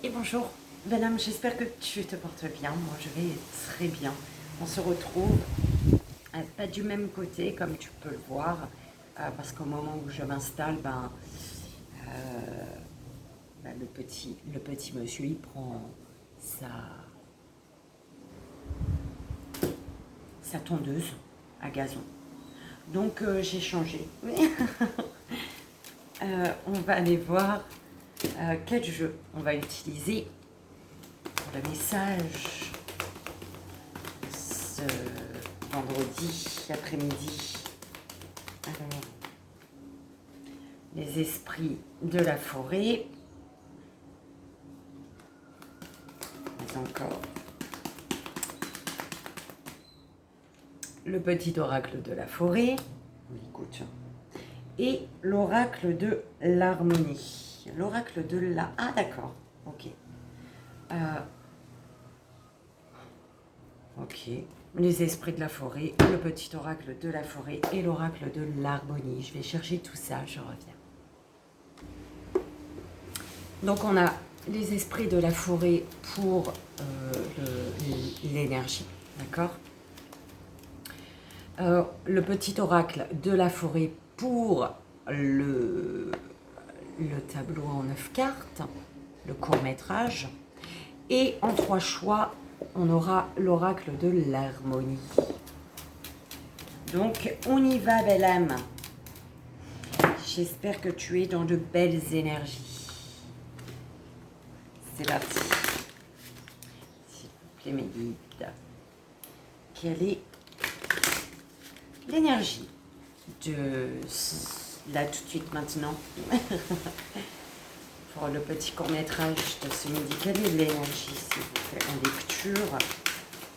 Et bonjour, Madame, j'espère que tu te portes bien. Moi, je vais très bien. On se retrouve pas du même côté, comme tu peux le voir, parce qu'au moment où je m'installe, le petit monsieur, il prend sa tondeuse à gazon. Donc, j'ai changé. On va aller voir quel jeu on va utiliser pour le message ce vendredi après-midi. Alors, les esprits de la forêt. Mais encore. Le petit oracle de la forêt. On écoute. Et l'oracle de l'harmonie. L'oracle de la... Ah d'accord, ok. Ok. Les esprits de la forêt, le petit oracle de la forêt et l'oracle de l'harmonie. Je vais chercher tout ça, je reviens. Donc on a les esprits de la forêt pour l'énergie, d'accord. Le petit oracle de la forêt pour le tableau en 9 cartes, le court-métrage. Et en 3 choix, on aura l'oracle de l'harmonie. Donc, on y va, belle âme. J'espère que tu es dans de belles énergies. C'est parti. S'il vous plaît, mes guides. Quelle est l'énergie de là tout de suite maintenant pour le petit court-métrage de ce midi? Quelle est l'énergie, s'il vous plaît, en lecture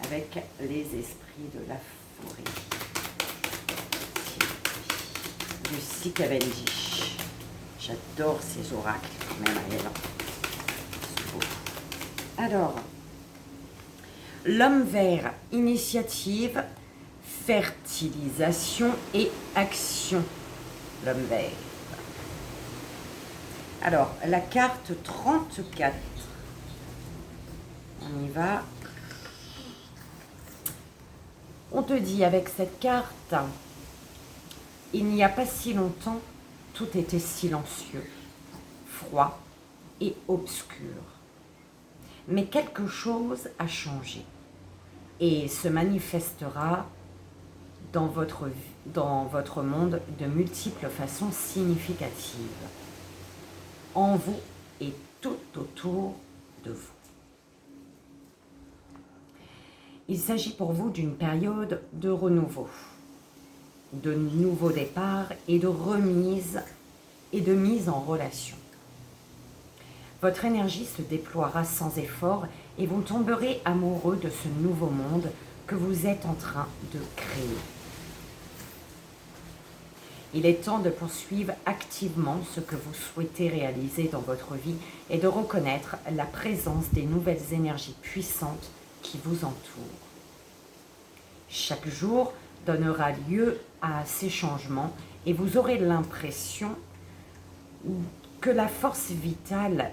avec les esprits de la forêt? Lucie Cavendish. J'adore ces oracles quand même, elle. Alors, l'homme vert, initiative, fertilisation et action. L'homme vert. Alors, la carte 34. On y va. On te dit avec cette carte, il n'y a pas si longtemps, tout était silencieux, froid et obscur. Mais quelque chose a changé et se manifestera dans votre monde de multiples façons significatives, en vous et tout autour de vous. Il s'agit pour vous d'une période de renouveau, de nouveau départ et de remise et de mise en relation. Votre énergie se déploiera sans effort et vous tomberez amoureux de ce nouveau monde que vous êtes en train de créer. Il est temps de poursuivre activement ce que vous souhaitez réaliser dans votre vie et de reconnaître la présence des nouvelles énergies puissantes qui vous entourent. Chaque jour donnera lieu à ces changements et vous aurez l'impression que la force vitale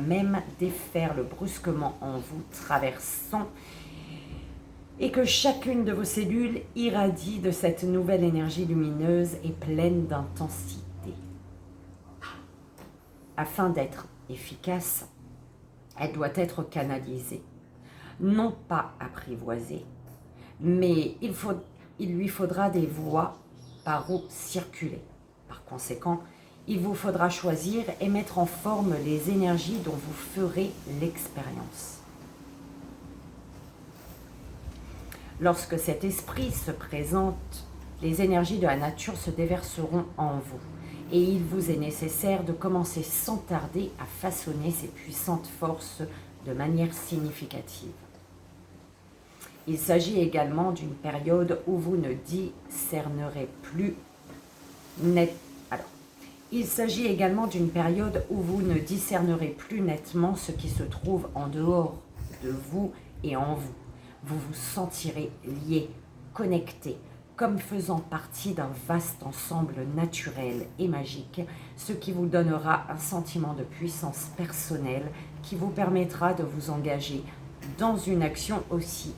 même déferle brusquement en vous, traversant, et que chacune de vos cellules irradie de cette nouvelle énergie lumineuse et pleine d'intensité. Afin d'être efficace, elle doit être canalisée, non pas apprivoisée, mais il lui faudra des voies par où circuler. Par conséquent, il vous faudra choisir et mettre en forme les énergies dont vous ferez l'expérience. Lorsque cet esprit se présente, les énergies de la nature se déverseront en vous et il vous est nécessaire de commencer sans tarder à façonner ces puissantes forces de manière significative. Il s'agit également d'une période où vous ne discernerez plus nettement ce qui se trouve en dehors de vous et en vous. Vous vous sentirez lié, connecté, comme faisant partie d'un vaste ensemble naturel et magique, ce qui vous donnera un sentiment de puissance personnelle qui vous permettra de vous engager dans une action aussi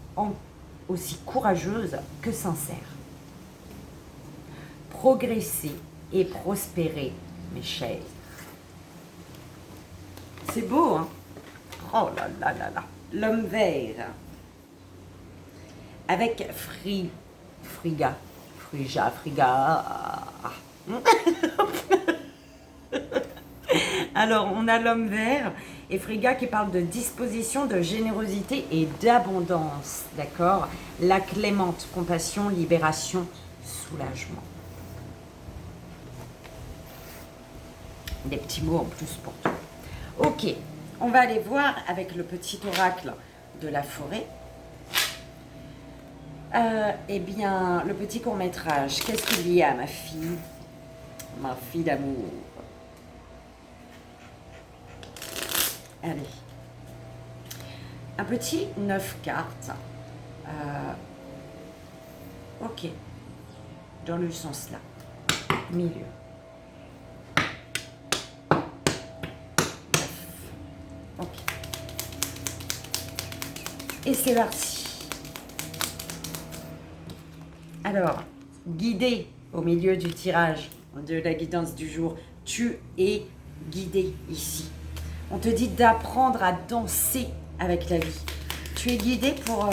courageuse que sincère. Progressez et prospérez, mes chers. C'est beau, hein? Oh là là là là. L'homme vert. Avec Frigga. Alors, on a l'homme vert et Frigga qui parle de disposition, de générosité et d'abondance. D'accord? La clémente, compassion, libération, soulagement. Des petits mots en plus pour toi. Ok, on va aller voir avec le petit oracle de la forêt. Eh bien, le petit court-métrage, qu'est-ce qu'il y a, ma fille? Ma fille d'amour. Allez. Un petit 9 cartes. Ok. Dans le sens là. Milieu. 9. Ok. Et c'est parti. Alors, guidé au milieu du tirage de la guidance du jour, tu es guidé ici. On te dit d'apprendre à danser avec la vie. Tu es guidé pour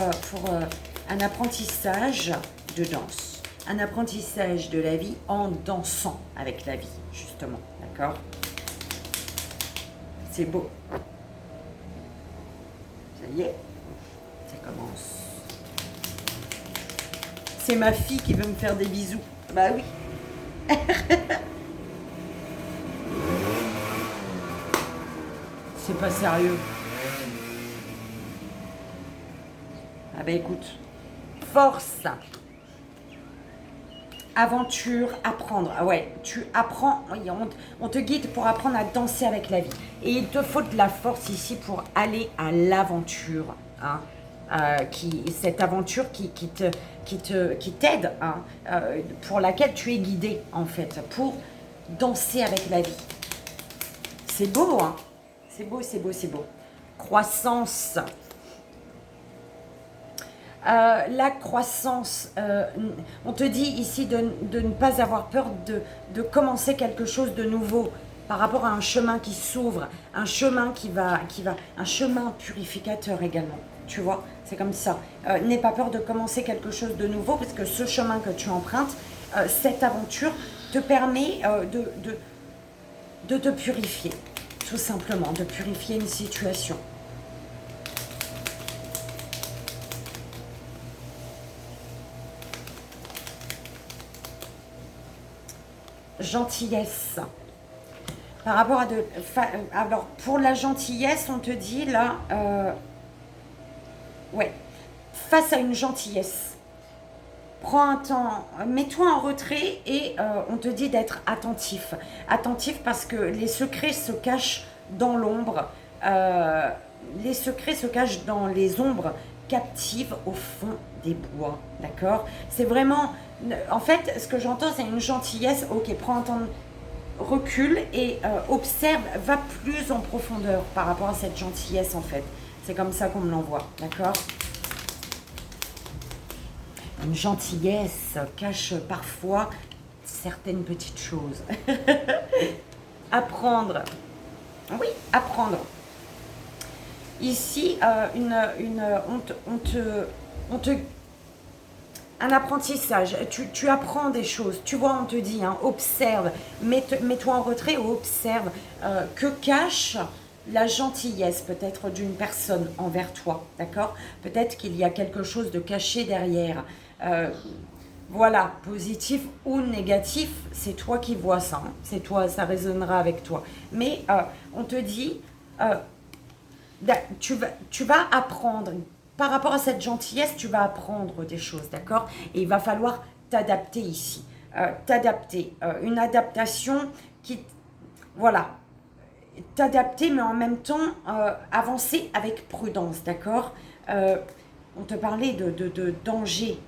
un apprentissage de danse, un apprentissage de la vie en dansant avec la vie, justement, d'accord? C'est beau. Ça y est, ça commence. C'est ma fille qui veut me faire des bisous. Bah oui. C'est pas sérieux. Ah bah écoute. Force. Aventure, apprendre. Ah ouais, tu apprends, on te guide pour apprendre à danser avec la vie. Et il te faut de la force ici pour aller à l'aventure. Hein. Cette aventure qui t'aide, hein, pour laquelle tu es guidé en fait, pour danser avec la vie. C'est beau, hein? C'est beau, c'est beau, c'est beau. Croissance. La croissance, on te dit ici de ne pas avoir peur de commencer quelque chose de nouveau par rapport à un chemin qui s'ouvre, un chemin un chemin purificateur également. Tu vois, c'est comme ça. N'aie pas peur de commencer quelque chose de nouveau parce que ce chemin que tu empruntes, cette aventure te permet de te purifier, tout simplement, de purifier une situation. Gentillesse. Par rapport à alors, pour la gentillesse, on te dit là... ouais. Face à une gentillesse, prends un temps, mets-toi en retrait et on te dit d'être attentif. Attentif parce que les secrets se cachent dans l'ombre. Les secrets se cachent dans les ombres captives au fond des bois. D'accord? C'est vraiment... En fait, ce que j'entends, c'est une gentillesse. Ok, prends un temps de recul et observe, va plus en profondeur par rapport à cette gentillesse en fait. C'est comme ça qu'on me l'envoie, d'accord? Une gentillesse cache parfois certaines petites choses. Apprendre. Oui, apprendre. Ici, un apprentissage, tu apprends des choses, tu vois, on te dit, hein, observe, mets-toi en retrait ou observe que cache la gentillesse peut-être d'une personne envers toi, d'accord? Peut-être qu'il y a quelque chose de caché derrière. Voilà, positif ou négatif, c'est toi qui vois ça, hein, c'est toi, ça résonnera avec toi. Mais on te dit, tu vas apprendre. Par rapport à cette gentillesse, tu vas apprendre des choses, d'accord? Et il va falloir t'adapter ici. T'adapter. Une adaptation qui... Voilà. T'adapter, mais en même temps, avancer avec prudence, d'accord? On te parlait de danger,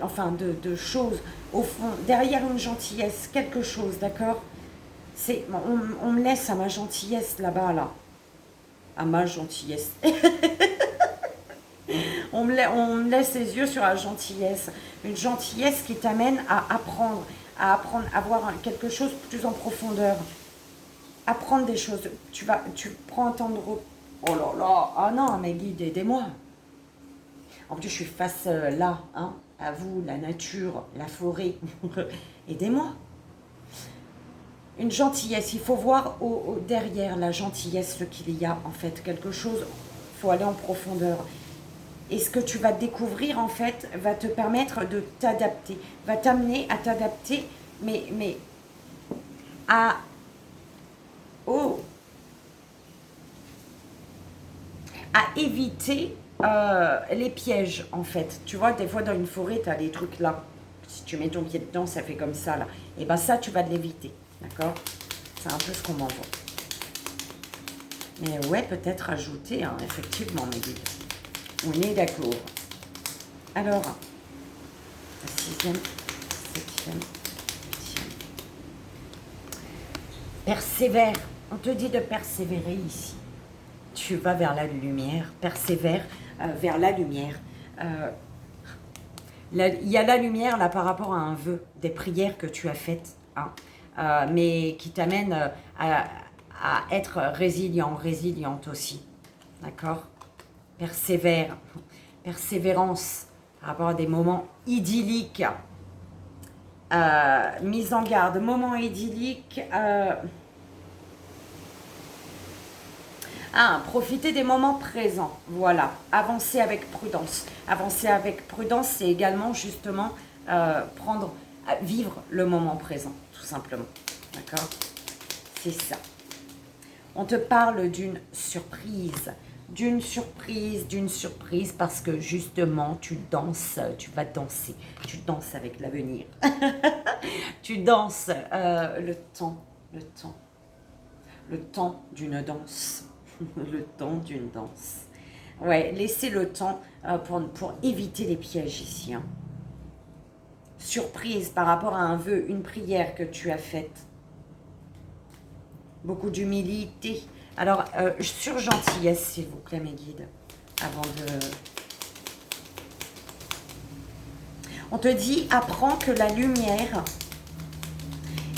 enfin de choses. Au fond, derrière une gentillesse, quelque chose, d'accord? On me laisse à ma gentillesse là-bas, là. À ma gentillesse. On me laisse les yeux sur la gentillesse. Une gentillesse qui t'amène à apprendre, à voir quelque chose plus en profondeur. Apprendre des choses. Tu prends un temps de repos. Oh là là, ah non, mes guides, aidez-moi. En plus, je suis face là, hein, à vous, la nature, la forêt. Aidez-moi. Une gentillesse, il faut voir derrière la gentillesse ce qu'il y a en fait, quelque chose, il faut aller en profondeur. Et ce que tu vas découvrir en fait va te permettre de t'adapter, va t'amener à t'adapter, mais à, oh, à éviter les pièges en fait. Tu vois, des fois dans une forêt, tu as des trucs là. Si tu mets ton pied dedans, ça fait comme ça là. Et bien ça, tu vas l'éviter. D'accord? C'est un peu ce qu'on m'envoie. Mais ouais, peut-être ajouter, hein, effectivement, mes guides. On est d'accord. Alors, la 6e, 7e, 8e. Persévère. On te dit de persévérer ici. Tu vas vers la lumière. Persévère vers la lumière. Il y a la lumière là par rapport à un vœu, des prières que tu as faites, hein, mais qui t'amènent à être résilient, résiliente aussi. D'accord? Persévère, persévérance par rapport à des moments idylliques. Mise en garde, moments idylliques. Profiter des moments présents, voilà, avancer avec prudence. Avancer avec prudence, c'est également justement vivre le moment présent, tout simplement, d'accord? C'est ça. On te parle d'une surprise, parce que justement, tu danses, tu vas danser, tu danses avec l'avenir. Tu danses le temps d'une danse. Le temps d'une danse. Ouais, laissez le temps pour éviter les pièges ici. Hein. Surprise par rapport à un vœu, une prière que tu as faite. Beaucoup d'humilité. Alors, sur gentillesse, s'il vous plaît, mes guides, avant de... On te dit, apprends que la lumière,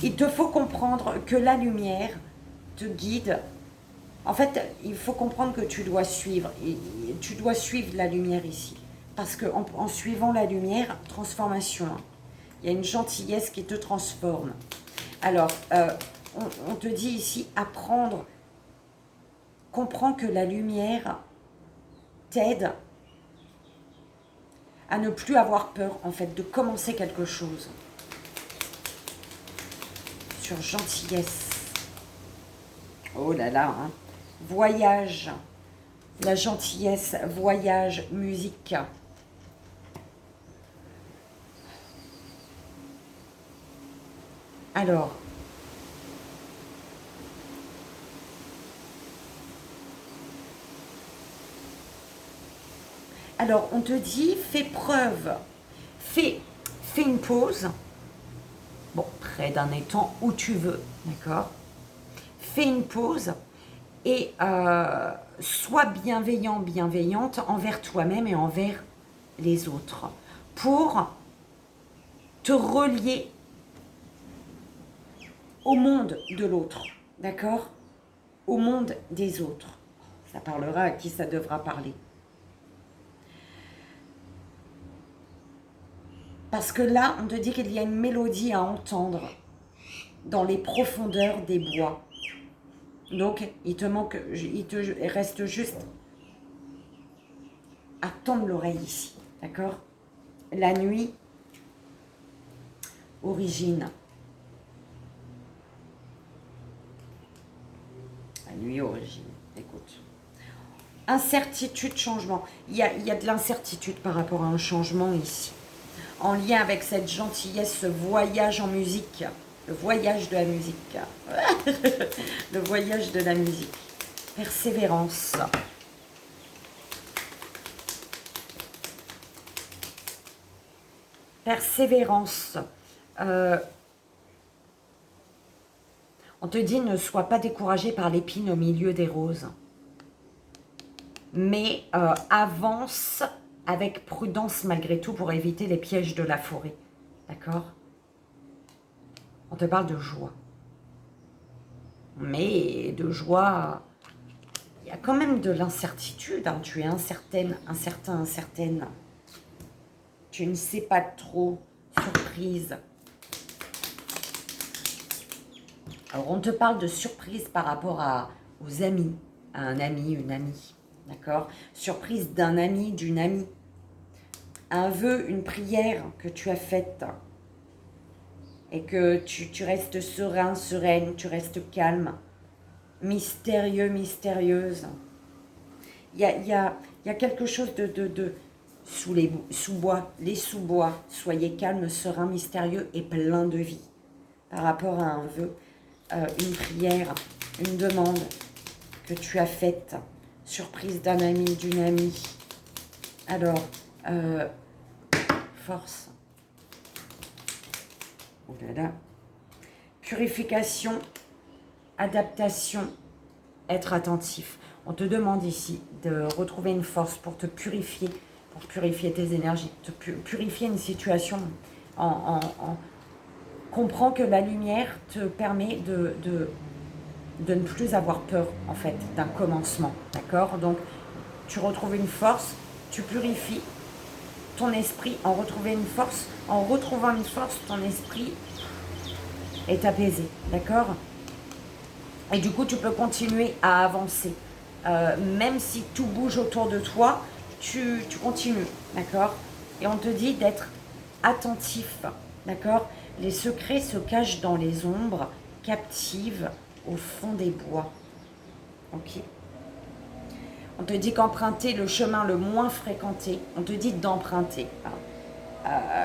il te faut comprendre que la lumière te guide. En fait, il faut comprendre que tu dois suivre la lumière ici. Parce qu'en suivant la lumière, transformation. Hein. Il y a une gentillesse qui te transforme. Alors, on te dit ici, apprendre, comprends que la lumière t'aide à ne plus avoir peur, en fait, de commencer quelque chose. Sur gentillesse. Oh là là, hein. Voyage, la gentillesse, voyage, musique. Alors, on te dit, fais preuve, fais une pause, bon, près d'un étang, où tu veux, d'accord? Fais une pause et sois bienveillant, bienveillante envers toi-même et envers les autres pour te relier au monde de l'autre, d'accord? Au monde des autres. Ça parlera à qui ça devra parler. Parce que là, on te dit qu'il y a une mélodie à entendre dans les profondeurs des bois. Donc, il te reste juste à tendre l'oreille ici, d'accord? La nuit, origine. La nuit, origine, écoute. Incertitude, changement. Il y a de l'incertitude par rapport à un changement ici. En lien avec cette gentillesse, ce voyage en musique. Le voyage de la musique. Le voyage de la musique. Persévérance. persévérance. On te dit ne sois pas découragé par l'épine au milieu des roses. Mais avance avec prudence malgré tout pour éviter les pièges de la forêt. D'accord? On te parle de joie. Mais de joie, il y a quand même de l'incertitude. Hein. Tu es incertaine, incertaine. Tu ne sais pas trop, surprise. Alors, on te parle de surprise par rapport aux amis, à un ami, une amie. D'accord? Surprise d'un ami, d'une amie. Un vœu, une prière que tu as faite. Et que tu restes serein, sereine, tu restes calme. Mystérieux, mystérieuse. Il y a quelque chose de sous-bois, les sous-bois. Soyez calme, serein, mystérieux et plein de vie. Par rapport à un vœu, une prière, une demande que tu as faite. Surprise d'un ami, d'une amie. Alors, force. Oh là là. Purification, adaptation, être attentif. On te demande ici de retrouver une force pour te purifier, pour purifier tes énergies, te purifier une situation. Comprends que la lumière te permet de ne plus avoir peur, en fait, d'un commencement. D'accord? Donc, tu retrouves une force, tu purifies ton esprit en retrouvant une force. En retrouvant une force, ton esprit est apaisé. D'accord? Et du coup, tu peux continuer à avancer. Même si tout bouge autour de toi, tu continues. D'accord? Et on te dit d'être attentif. D'accord? Les secrets se cachent dans les ombres, captives au fond des bois. Ok? On te dit qu'emprunter le chemin le moins fréquenté, on te dit d'emprunter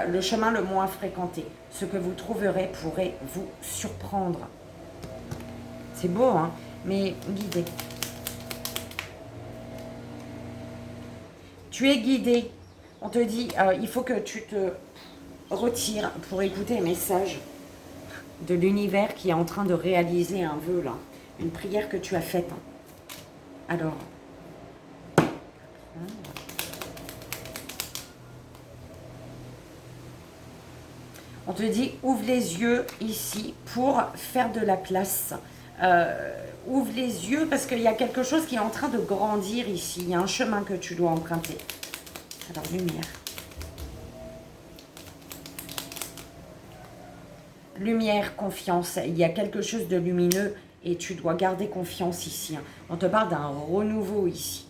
le chemin le moins fréquenté. Ce que vous trouverez pourrait vous surprendre. C'est beau, hein? Mais guidé. Tu es guidé. On te dit, il faut que tu te retires pour écouter les messages de l'univers qui est en train de réaliser un vœu, là. Une prière que tu as faite. Alors, on te dit, ouvre les yeux ici pour faire de la place. Ouvre les yeux parce qu'il y a quelque chose qui est en train de grandir ici. Il y a un chemin que tu dois emprunter. Alors, lumière. Lumière, confiance. Il y a quelque chose de lumineux et tu dois garder confiance ici. On te parle d'un renouveau ici.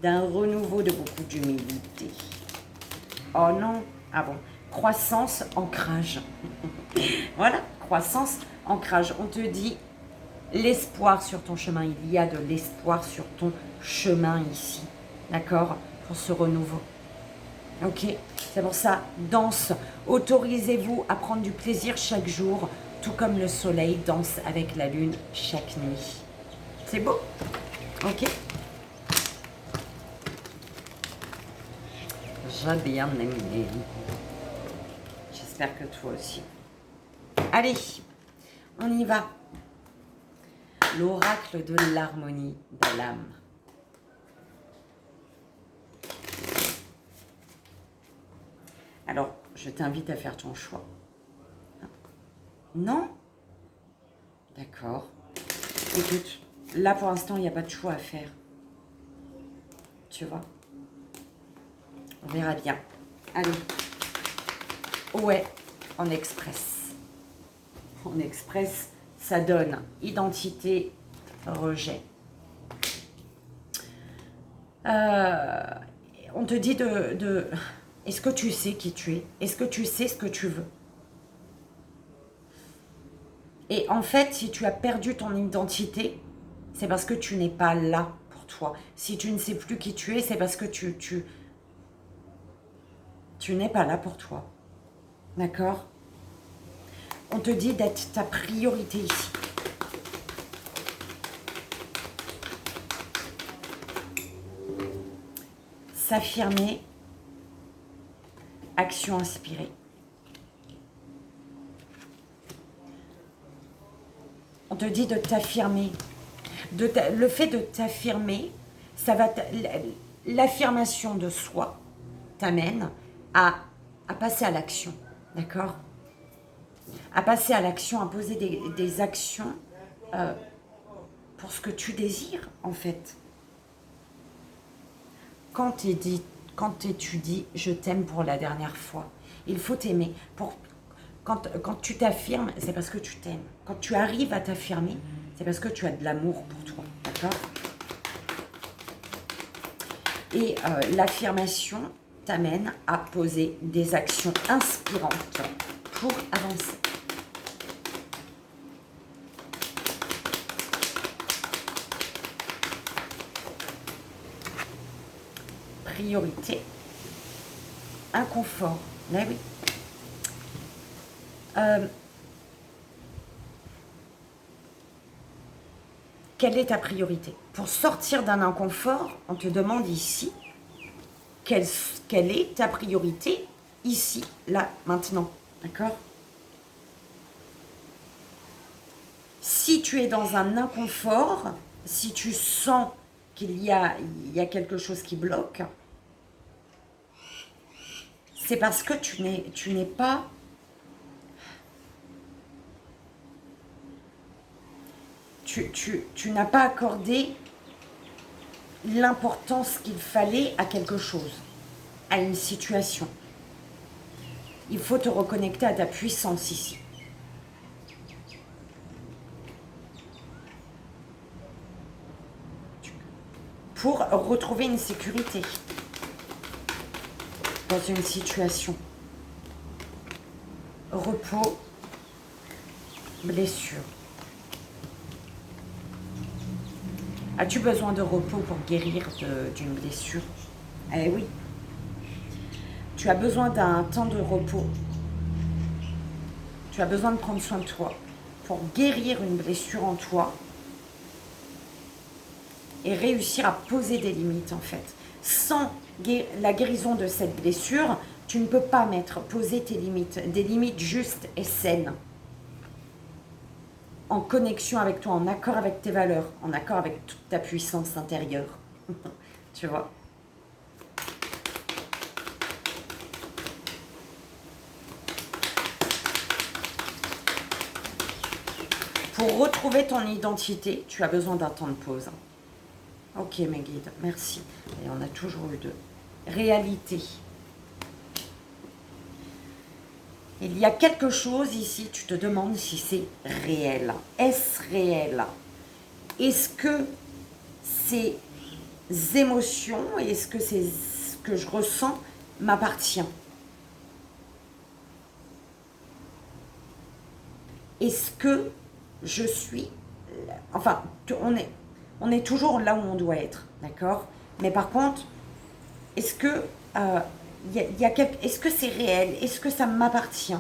D'un renouveau de beaucoup d'humilité. Oh non. Ah bon. Croissance, ancrage. Voilà, croissance, ancrage. On te dit l'espoir sur ton chemin. Il y a de l'espoir sur ton chemin ici. D'accord? Pour ce renouveau. Ok? C'est pour ça, danse. Autorisez-vous à prendre du plaisir chaque jour, tout comme le soleil danse avec la lune chaque nuit. C'est beau? Ok? J'ai bien aimé. J'espère que toi aussi. Allez, on y va. L'oracle de l'harmonie de l'âme. Alors, je t'invite à faire ton choix. Non? D'accord. Écoute, là pour l'instant, il n'y a pas de choix à faire. Tu vois? On verra bien. Allez. Ouais, en express. En express, ça donne identité, rejet. On te dit de... Est-ce que tu sais qui tu es? Est-ce que tu sais ce que tu veux? Et en fait, si tu as perdu ton identité, c'est parce que tu n'es pas là pour toi. Si tu ne sais plus qui tu es, c'est parce que tu n'es pas là pour toi. D'accord? On te dit d'être ta priorité ici. S'affirmer, action inspirée. te dit de t'affirmer. Le fait de t'affirmer, ça va l'affirmation de soi t'amène à passer à l'action, d'accord? À passer à l'action, à poser des actions pour ce que tu désires, en fait. Quand tu dis « je t'aime pour la dernière fois », il faut t'aimer. Quand tu t'affirmes, c'est parce que tu t'aimes. Quand tu arrives à t'affirmer, c'est parce que tu as de l'amour pour toi, d'accord? Et l'affirmation t'amène à poser des actions inspirantes pour avancer. Priorité, inconfort, mais oui. Quelle est ta priorité? Pour sortir d'un inconfort, on te demande ici, quelle est ta priorité ici, là, maintenant, d'accord? Si tu es dans un inconfort, si tu sens qu'il y a quelque chose qui bloque, c'est parce que tu n'es pas... Tu n'as pas accordé l'importance qu'il fallait à quelque chose, à une situation. Il faut te reconnecter à ta puissance ici. Pour retrouver une sécurité dans une situation. Repos, blessure. As-tu besoin de repos pour guérir d'une blessure? Eh oui. Tu as besoin d'un temps de repos. Tu as besoin de prendre soin de toi pour guérir une blessure en toi et réussir à poser des limites en fait. Sans la guérison de cette blessure, tu ne peux pas poser tes limites, des limites justes et saines, en connexion avec toi, en accord avec tes valeurs, en accord avec toute ta puissance intérieure. Tu vois? Pour retrouver ton identité, tu as besoin d'un temps de pause. Ok mes guides, merci. Et on a toujours eu deux. Réalité. Il y a quelque chose ici, tu te demandes si c'est réel. Est-ce réel? Est-ce que ces émotions, est-ce que c'est ce que je ressens m'appartient? Est-ce que je suis... Enfin, on est toujours là où on doit être, d'accord? Mais par contre, est-ce que est-ce que c'est réel? Est-ce que ça m'appartient?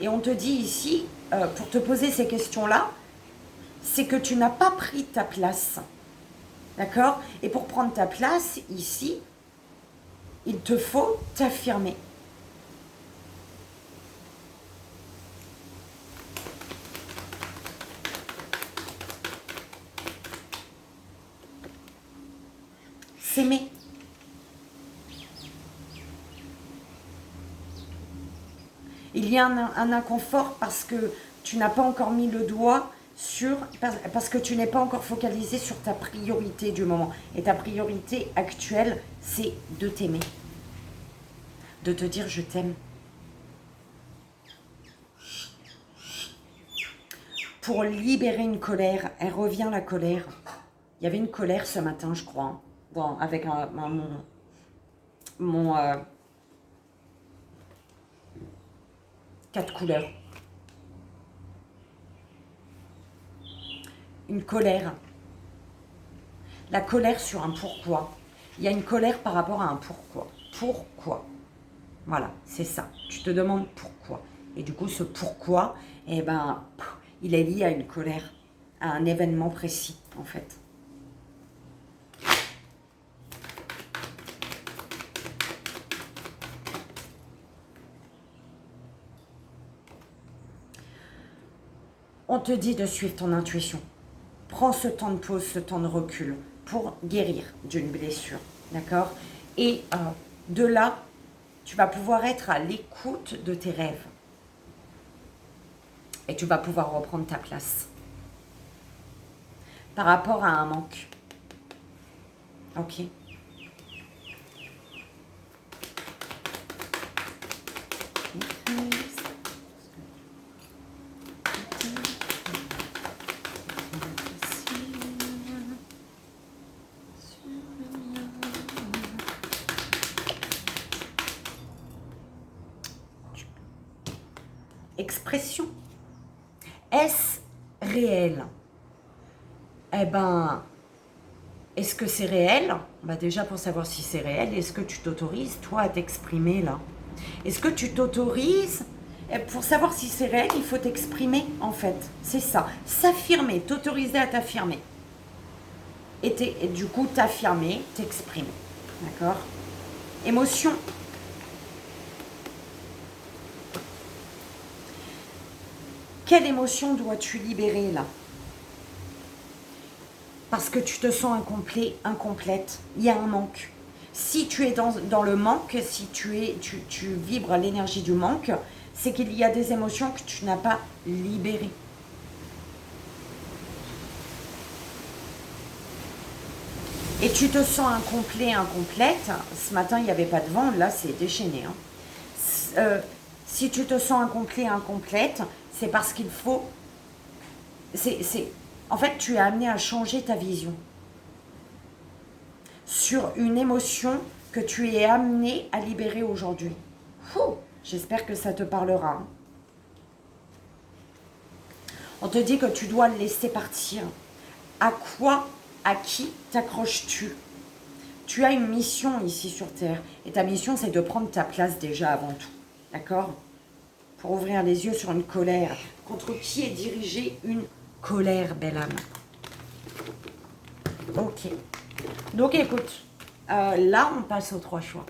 Et on te dit ici, pour te poser ces questions-là, c'est que tu n'as pas pris ta place, d'accord? Et pour prendre ta place ici, il te faut t'affirmer. S'aimer. Il y a un inconfort parce que tu n'as pas encore mis le doigt sur... Parce que tu n'es pas encore focalisé sur ta priorité du moment. Et ta priorité actuelle, c'est de t'aimer. De te dire je t'aime. Pour libérer une colère, elle revient la colère. Il y avait une colère ce matin, je crois, avec mon 4 couleurs. Une colère. La colère sur un pourquoi. Il y a une colère par rapport à un pourquoi. Pourquoi? Voilà, c'est ça. Tu te demandes pourquoi. Et du coup, ce pourquoi, eh ben, il est lié à une colère, à un événement précis, en fait. On te dit de suivre ton intuition. Prends ce temps de pause, ce temps de recul pour guérir d'une blessure, d'accord? Et de là, tu vas pouvoir être à l'écoute de tes rêves. Et tu vas pouvoir reprendre ta place. Par rapport à un manque. Ok? Expression. Est-ce réel? Eh ben, est-ce que c'est réel? Bah déjà, pour savoir si c'est réel, est-ce que tu t'autorises, toi, à t'exprimer là? Est-ce que tu t'autorises? Pour savoir si c'est réel, il faut t'exprimer, en fait. C'est ça. S'affirmer, t'autoriser à t'affirmer. Et du coup, t'affirmer, t'exprimer. D'accord? Émotion. Quelle émotion dois-tu libérer là? Parce que tu te sens incomplet, incomplète. Il y a un manque. Si tu es dans le manque, si tu vibres l'énergie du manque, c'est qu'il y a des émotions que tu n'as pas libérées. Et tu te sens incomplet, incomplète. Ce matin, il n'y avait pas de vent. Là, c'est déchaîné. Si tu te sens incomplet, incomplète, c'est parce qu'il faut... En fait, tu es amené à changer ta vision sur une émotion que tu es amené à libérer aujourd'hui. J'espère que ça te parlera. On te dit que tu dois le laisser partir. À quoi, à qui t'accroches-tu? Tu as une mission ici sur Terre. Et ta mission, c'est de prendre ta place déjà avant tout. D'accord? Pour ouvrir les yeux sur une colère. Contre qui est dirigée une colère, belle âme? Ok. Donc écoute, là on passe aux 3 choix.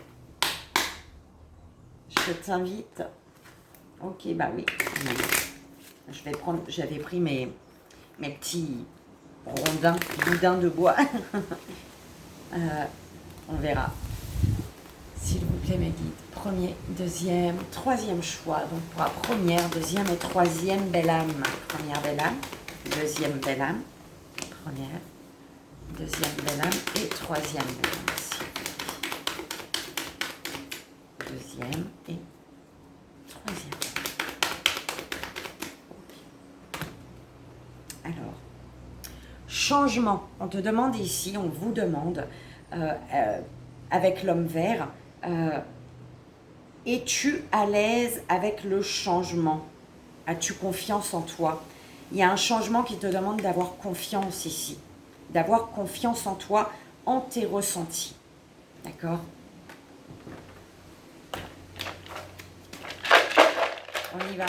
Je t'invite. Ok, bah oui. Je vais prendre, j'avais pris mes petits boudins de bois. On verra. S'il vous plaît, mes guides. Premier, deuxième, troisième choix. Donc pour la première, deuxième et troisième belle âme. Première belle âme, deuxième belle âme, première, deuxième belle âme et troisième belle âme aussi. Deuxième et troisième. Alors, changement. On te demande ici, on vous demande, avec l'homme vert, es-tu à l'aise avec le changement? As-tu confiance en toi? Il y a un changement qui te demande d'avoir confiance ici. D'avoir confiance en toi, en tes ressentis. D'accord? On y va.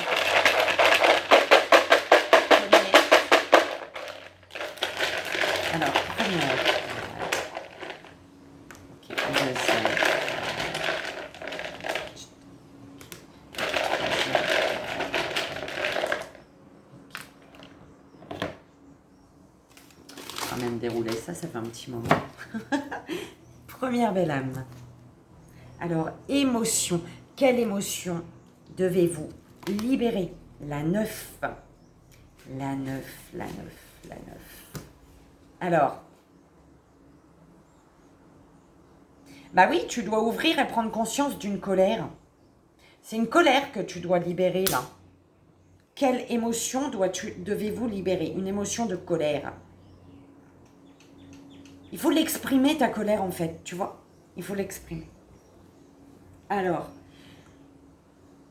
Première. Alors, première. Ok, deuxième. Quand même dérouler ça fait un petit moment. Première belle âme. Alors, émotion. Quelle émotion devez-vous libérer? La 9. La 9, la 9, la 9. Alors, bah oui, tu dois ouvrir et prendre conscience d'une colère. C'est une colère que tu dois libérer là. Quelle émotion devez-vous libérer? Une émotion de colère. Il faut l'exprimer, ta colère, en fait, tu vois? Il faut l'exprimer. Alors,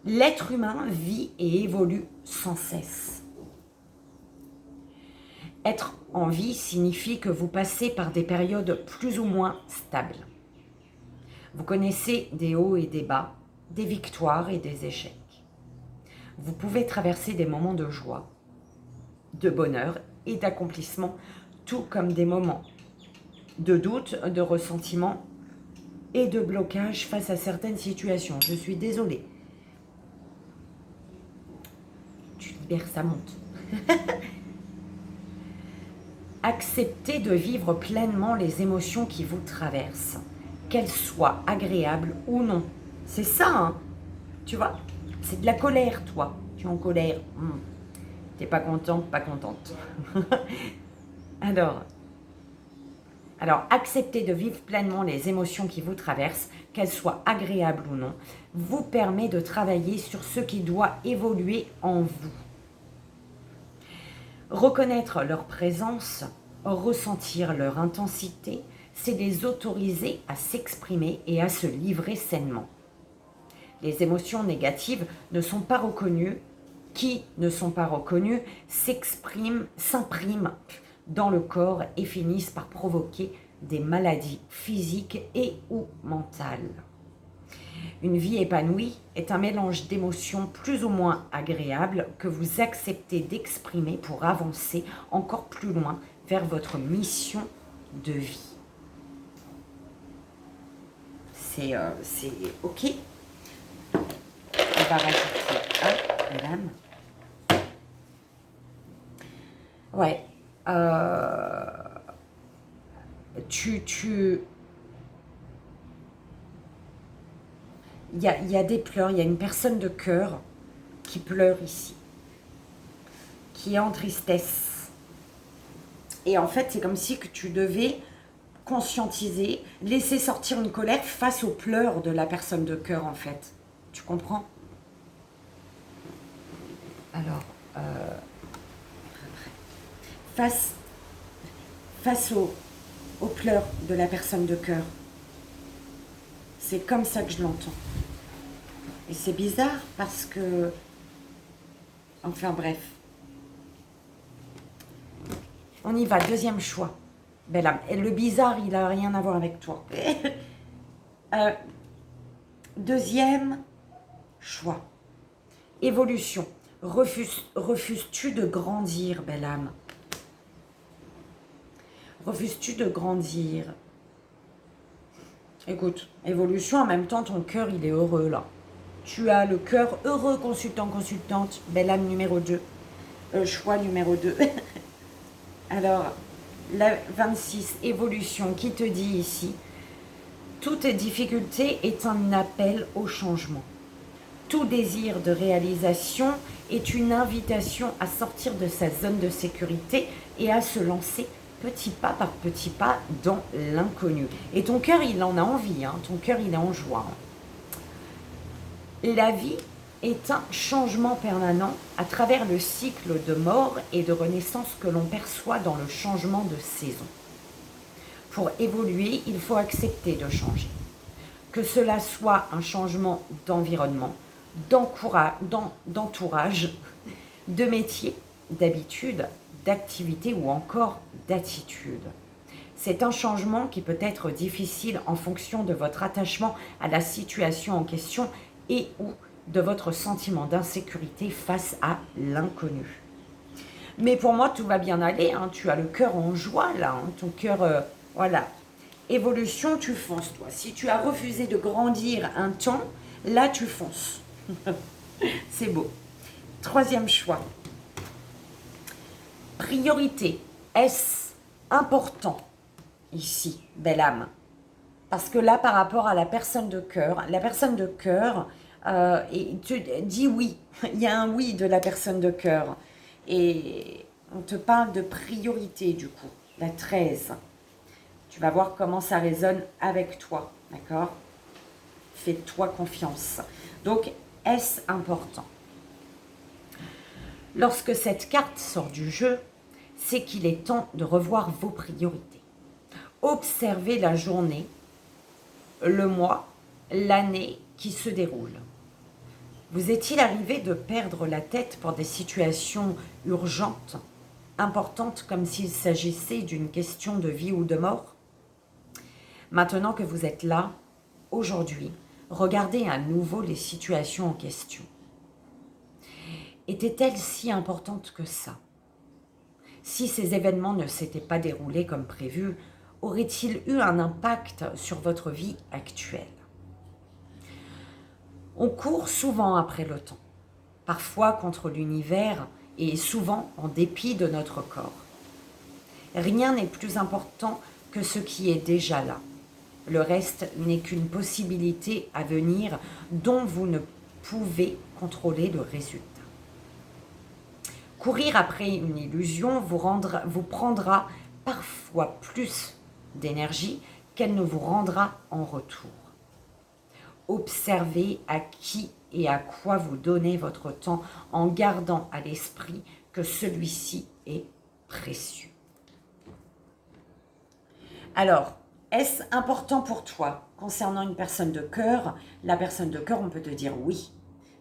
l'être humain vit et évolue sans cesse. Être en vie signifie que vous passez par des périodes plus ou moins stables. Vous connaissez des hauts et des bas, des victoires et des échecs. Vous pouvez traverser des moments de joie, de bonheur et d'accomplissement, tout comme des moments de doute, de ressentiment et de blocage face à certaines situations. Je suis désolée. Tu libères, ça monte. Acceptez de vivre pleinement les émotions qui vous traversent, qu'elles soient agréables ou non. C'est ça, hein. Tu vois? C'est de la colère, toi. Tu es en colère. T'es pas content, pas contente. Alors, accepter de vivre pleinement les émotions qui vous traversent, qu'elles soient agréables ou non, vous permet de travailler sur ce qui doit évoluer en vous. Reconnaître leur présence, ressentir leur intensité, c'est les autoriser à s'exprimer et à se livrer sainement. Les émotions négatives ne sont pas reconnues. Qui ne sont pas reconnues s'impriment dans le corps et finissent par provoquer des maladies physiques et ou mentales. Une vie épanouie est un mélange d'émotions plus ou moins agréables que vous acceptez d'exprimer pour avancer encore plus loin vers votre mission de vie. C'est OK. On va rajouter un, madame. Ouais. Il y a des pleurs, il y a une personne de cœur qui pleure ici, qui est en tristesse. Et en fait, c'est comme si que tu devais conscientiser, laisser sortir une colère face aux pleurs de la personne de cœur, en fait. Tu comprends? Alors, face aux pleurs de la personne de cœur. C'est comme ça que je l'entends. Et c'est bizarre parce que... Enfin bref. On y va, deuxième choix. Belle âme. Et le bizarre, il n'a rien à voir avec toi. Deuxième choix. Évolution. Refuses-tu de grandir, belle âme? Refuses-tu de grandir? Écoute, évolution, en même temps, ton cœur, il est heureux, là. Tu as le cœur heureux, consultant, consultante, belle âme numéro 2. Choix numéro 2. Alors, la 26, évolution, qui te dit ici, toute difficulté est un appel au changement. Tout désir de réalisation est une invitation à sortir de sa zone de sécurité et à se lancer petit pas par petit pas dans l'inconnu. Et ton cœur, il en a envie, hein. Ton cœur, il est en joie. La vie est un changement permanent à travers le cycle de mort et de renaissance que l'on perçoit dans le changement de saison. Pour évoluer, il faut accepter de changer. Que cela soit un changement d'environnement, d'entourage, de métier, d'habitude, d'activité ou encore d'attitude. C'est un changement qui peut être difficile en fonction de votre attachement à la situation en question et ou de votre sentiment d'insécurité face à l'inconnu. Mais pour moi, tout va bien aller, hein. Tu as le cœur en joie là, hein. Ton cœur, voilà. Évolution, tu fonces toi. Si tu as refusé de grandir un temps, là tu fonces. C'est beau. Troisième choix. Priorité. Est-ce important ici, belle âme? Parce que là, par rapport à la personne de cœur, et tu dis oui. Il y a un oui de la personne de cœur. Et on te parle de priorité du coup. La 13. Tu vas voir comment ça résonne avec toi. D'accord? Fais-toi confiance. Donc, est-ce important? Lorsque cette carte sort du jeu, c'est qu'il est temps de revoir vos priorités. Observez la journée, le mois, l'année qui se déroule. Vous est-il arrivé de perdre la tête pour des situations urgentes, importantes, comme s'il s'agissait d'une question de vie ou de mort? Maintenant que vous êtes là, aujourd'hui, regardez à nouveau les situations en question. Étaient-elles si importantes que ça? Si ces événements ne s'étaient pas déroulés comme prévu, auraient-ils eu un impact sur votre vie actuelle? On court souvent après le temps, parfois contre l'univers et souvent en dépit de notre corps. Rien n'est plus important que ce qui est déjà là. Le reste n'est qu'une possibilité à venir dont vous ne pouvez contrôler le résultat. Courir après une illusion vous prendra parfois plus d'énergie qu'elle ne vous rendra en retour. Observez à qui et à quoi vous donnez votre temps en gardant à l'esprit que celui-ci est précieux. Alors, est-ce important pour toi concernant une personne de cœur? La personne de cœur, on peut te dire oui.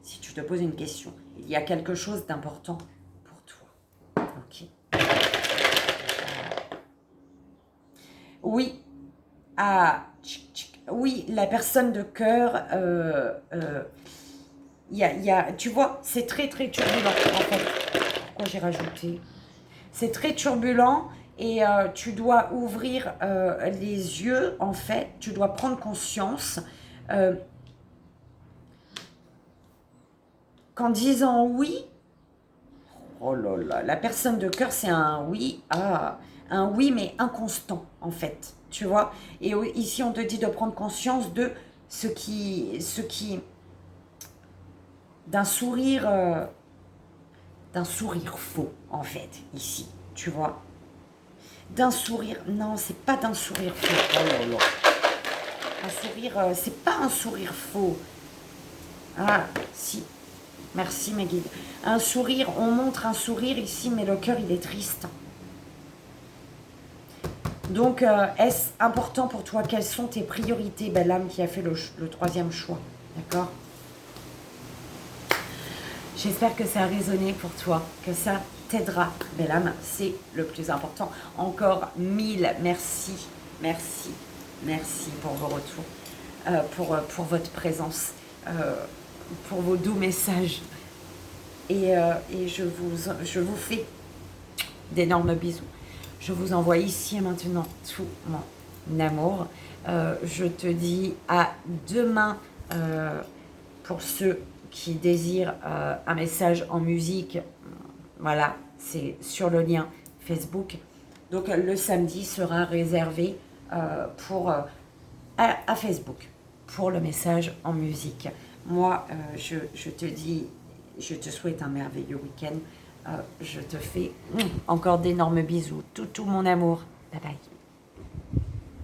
Si tu te poses une question, il y a quelque chose d'important pour toi. Ok. Oui. Ah, oui, la personne de cœur, tu vois, c'est très très turbulent en fait. Pourquoi j'ai rajouté? C'est très turbulent et tu dois ouvrir les yeux en fait, tu dois prendre conscience qu'en disant oui, oh là là, la personne de cœur c'est un oui, un oui mais inconstant en fait, tu vois. Et ici on te dit de prendre conscience de ce qui d'un sourire faux en fait ici, tu vois. D'un sourire, non, c'est pas d'un sourire faux. Oh là là. Un sourire, c'est pas un sourire faux. Ah, si. Merci mes guides. Un sourire, on montre un sourire ici, mais le cœur il est triste. Donc, est-ce important pour toi? Quelles sont tes priorités, belle âme qui a fait le troisième choix? D'accord? J'espère que ça a résonné pour toi, que ça t'aidera, belle âme. C'est le plus important. Encore 1000 merci, merci, merci pour vos retours, pour votre présence, pour vos doux messages. Et je vous fais d'énormes bisous. Je vous envoie ici et maintenant tout mon amour. Je te dis à demain pour ceux qui désirent un message en musique. Voilà, c'est sur le lien Facebook. Donc le samedi sera réservé à Facebook pour le message en musique. Moi, je te dis, je te souhaite un merveilleux week-end. Je te fais encore d'énormes bisous. Tout mon amour. Bye bye.